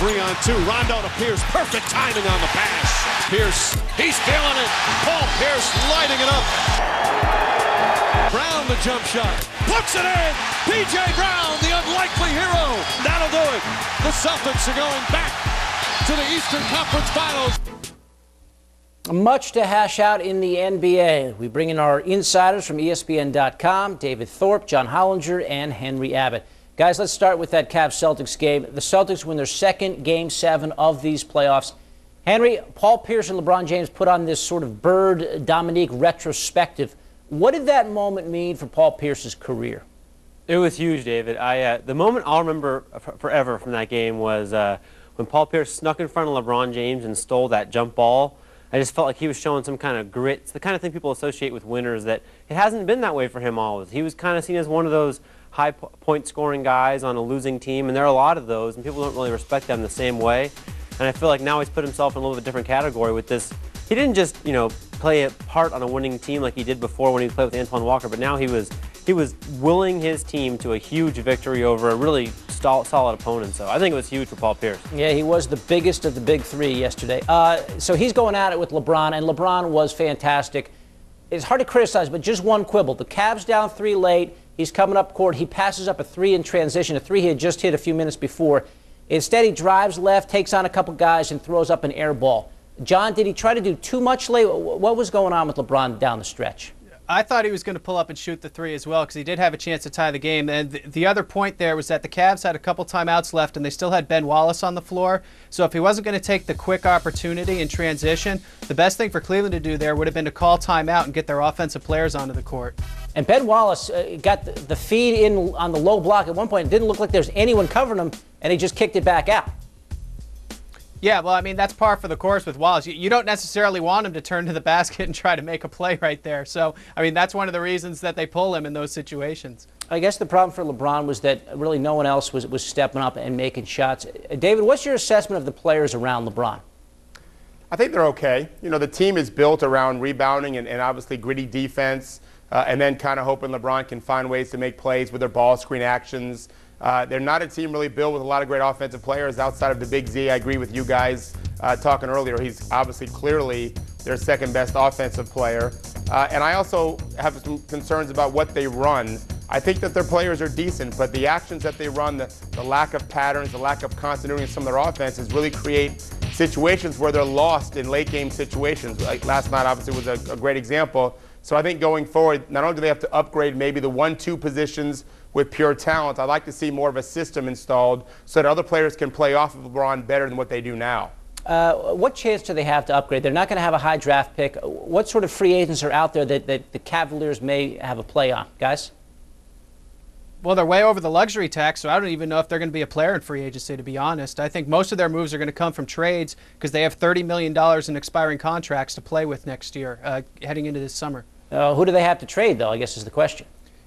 3-on-2. Rondo to Pierce. Perfect timing on the pass. Pierce, he's feeling it. Paul Pierce lighting it up. Brown the jump shot. Puts it in. P.J. Brown, the unlikely hero. That'll do it. The Celtics are going back to the Eastern Conference Finals. Much to hash out in the NBA. We bring in our insiders from ESPN.com, David Thorpe, John Hollinger, and Henry Abbott. Guys, let's start with that Cavs-Celtics game. The Celtics win their second Game 7 of these playoffs. Henry, Paul Pierce and LeBron James put on this sort of Bird-Dominique retrospective. What did that moment mean for Paul Pierce's career? It was huge, David. The moment I'll remember forever from that game was when Paul Pierce snuck in front of LeBron James and stole that jump ball. I just felt like he was showing some kind of grit. It's the kind of thing people associate with winners that it hasn't been that way for him always. He was kind of seen as one of those high point scoring guys on a losing team, and there are a lot of those, and people don't really respect them the same way. And I feel like now he's put himself in a little bit different category with this. He didn't just, play a part on a winning team like he did before when he played with Antoine Walker, but now he was willing his team to a huge victory over a really solid opponent. So I think it was huge for Paul Pierce. Yeah, he was the biggest of the big three yesterday. So he's going at it with LeBron, and LeBron was fantastic. It's hard to criticize, but just one quibble. The Cavs down 3 late. He's coming up court. He passes up a 3 in transition, a 3 he had just hit a few minutes before. Instead, he drives left, takes on a couple guys, and throws up an air ball. John, did he try to do too much late? What was going on with LeBron down the stretch? I thought he was going to pull up and shoot the 3 as well because he did have a chance to tie the game. And the other point there was that the Cavs had a couple timeouts left and they still had Ben Wallace on the floor. So if he wasn't going to take the quick opportunity in transition, the best thing for Cleveland to do there would have been to call timeout and get their offensive players onto the court. And Ben Wallace got the feed in on the low block at one point. It didn't look like there was anyone covering him, and he just kicked it back out. Yeah, well, I mean, that's par for the course with Wallace. You don't necessarily want him to turn to the basket and try to make a play right there. So, I mean, that's one of the reasons that they pull him in those situations. I guess the problem for LeBron was that really no one else was stepping up and making shots. David, what's your assessment of the players around LeBron? I think they're okay. The team is built around rebounding and obviously gritty defense, and then kind of hoping LeBron can find ways to make plays with their ball screen actions. They're not a team really built with a lot of great offensive players outside of the Big Z. I agree with you guys talking earlier. He's obviously clearly their second best offensive player. And I also have some concerns about what they run. I think that their players are decent, but the actions that they run, the lack of patterns, the lack of continuity in some of their offenses really create situations where they're lost in late game situations. Like last night obviously was a great example. So I think going forward, not only do they have to upgrade maybe the 1-2 positions with pure talent, I'd like to see more of a system installed so that other players can play off of LeBron better than what they do now. What chance do they have to upgrade? They're not going to have a high draft pick. What sort of free agents are out there that the Cavaliers may have a play on, guys? Well, they're way over the luxury tax, so I don't even know if they're going to be a player in free agency, to be honest. I think most of their moves are going to come from trades because they have $30 million in expiring contracts to play with next year, heading into this summer. Who do they have to trade, though, I guess is the question.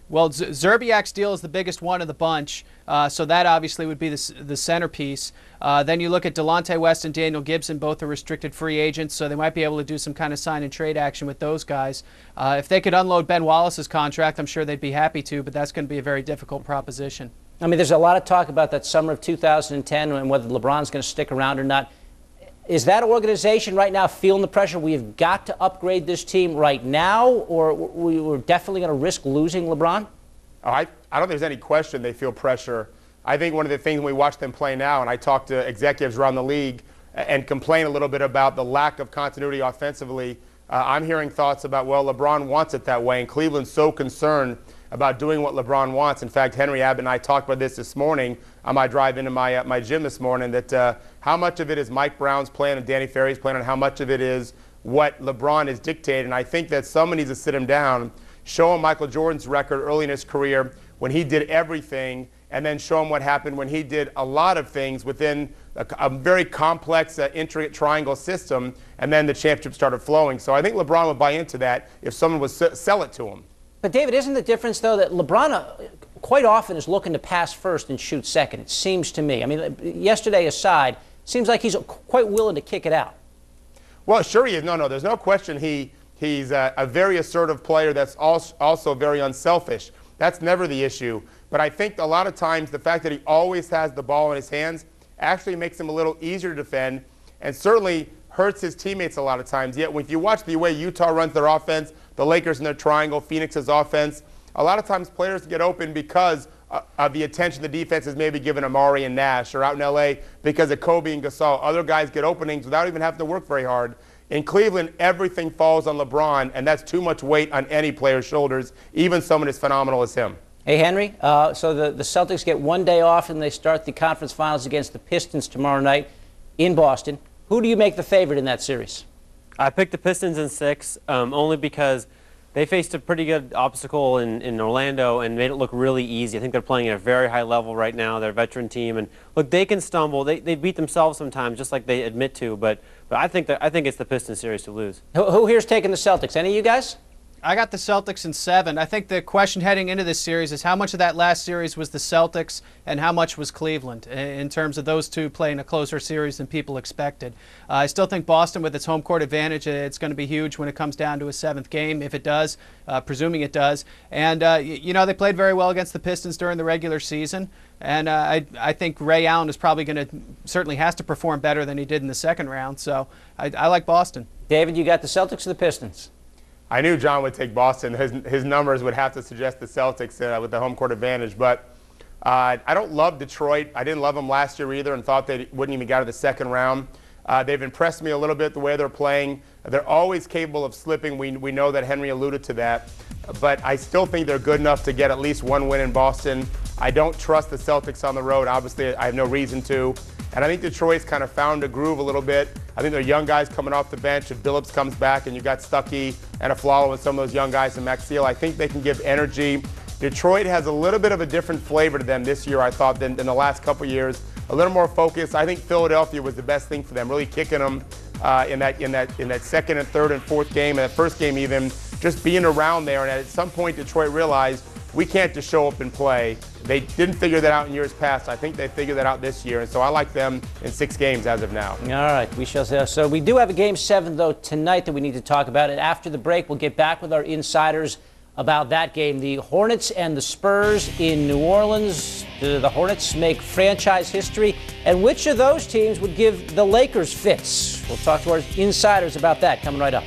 Well, Zerbiak's deal is the biggest one of the bunch, so that obviously would be the centerpiece. Then you look at Delonte West and Daniel Gibson, both are restricted free agents, so they might be able to do some kind of sign and trade action with those guys. If they could unload Ben Wallace's contract, I'm sure they'd be happy to, but that's going to be a very difficult proposition. I mean, there's a lot of talk about that summer of 2010 and whether LeBron's going to stick around or not. Is that organization right now feeling the pressure? We've got to upgrade this team right now, or we're definitely going to risk losing LeBron? I don't think there's any question they feel pressure. I think one of the things when we watch them play now, and I talk to executives around the league and complain a little bit about the lack of continuity offensively, I'm hearing thoughts about, well, LeBron wants it that way, and Cleveland's so concerned about doing what LeBron wants. In fact, Henry Abbott and I talked about this morning on my drive into my gym this morning, that how much of it is Mike Brown's plan and Danny Ferry's plan, and how much of it is what LeBron is dictating. And I think that someone needs to sit him down, show him Michael Jordan's record early in his career when he did everything, and then show him what happened when he did a lot of things within a very complex, intricate triangle system, and then the championship started flowing. So I think LeBron would buy into that if someone would sell it to him. But, David, isn't the difference, though, that LeBron quite often is looking to pass first and shoot second, it seems to me. I mean, yesterday aside, it seems like he's quite willing to kick it out. Well, sure he is. No, there's no question he's a very assertive player that's also very unselfish. That's never the issue. But I think a lot of times the fact that he always has the ball in his hands actually makes him a little easier to defend and certainly hurts his teammates a lot of times. Yet if you watch the way Utah runs their offense, the Lakers in their triangle, Phoenix's offense, a lot of times players get open because of the attention the defense is maybe giving Amari and Nash, or out in L.A. because of Kobe and Gasol. Other guys get openings without even having to work very hard. In Cleveland, everything falls on LeBron, and that's too much weight on any player's shoulders, even someone as phenomenal as him. Hey, Henry, so the Celtics get one day off and they start the conference finals against the Pistons tomorrow night in Boston. Who do you make the favorite in that series? I picked the Pistons in 6, only because they faced a pretty good obstacle in Orlando and made it look really easy. I think they're playing at a very high level right now. They're a veteran team, and look, they can stumble. They beat themselves sometimes, just like they admit to. But I think it's the Pistons series to lose. Who here's taking the Celtics? Any of you guys? I got the Celtics in 7. I think the question heading into this series is how much of that last series was the Celtics and how much was Cleveland in terms of those two playing a closer series than people expected. I still think Boston, with its home court advantage, it's going to be huge when it comes down to a 7th game, if it does, presuming it does. And, you know, they played very well against the Pistons during the regular season. And I think Ray Allen is probably certainly has to perform better than he did in the second round. So I like Boston. David, you got the Celtics or the Pistons? I knew John would take Boston. His numbers would have to suggest the Celtics with the home court advantage. But I don't love Detroit. I didn't love them last year either and thought they wouldn't even get out of the second round. They've impressed me a little bit the way they're playing. They're always capable of slipping. We know that Henry alluded to that. But I still think they're good enough to get at least one win in Boston. I don't trust the Celtics on the road. Obviously, I have no reason to. And I think Detroit's kind of found a groove a little bit. I think they're young guys coming off the bench. If Billups comes back and you've got Stuckey and Aflalo and some of those young guys in Maxfield, I think they can give energy. Detroit has a little bit of a different flavor to them this year, I thought, than the last couple years. A little more focused. I think Philadelphia was the best thing for them, really kicking them in that second and third and fourth game, and that first game even, just being around there. And at some point, Detroit realized we can't just show up and play. They didn't figure that out in years past. I think they figured that out this year, and so I like them in 6 games as of now. All right, we shall see. So we do have a Game 7, though, tonight that we need to talk about. And after the break, we'll get back with our insiders about that game. The Hornets and the Spurs in New Orleans. Do the Hornets make franchise history? And which of those teams would give the Lakers fits? We'll talk to our insiders about that coming right up.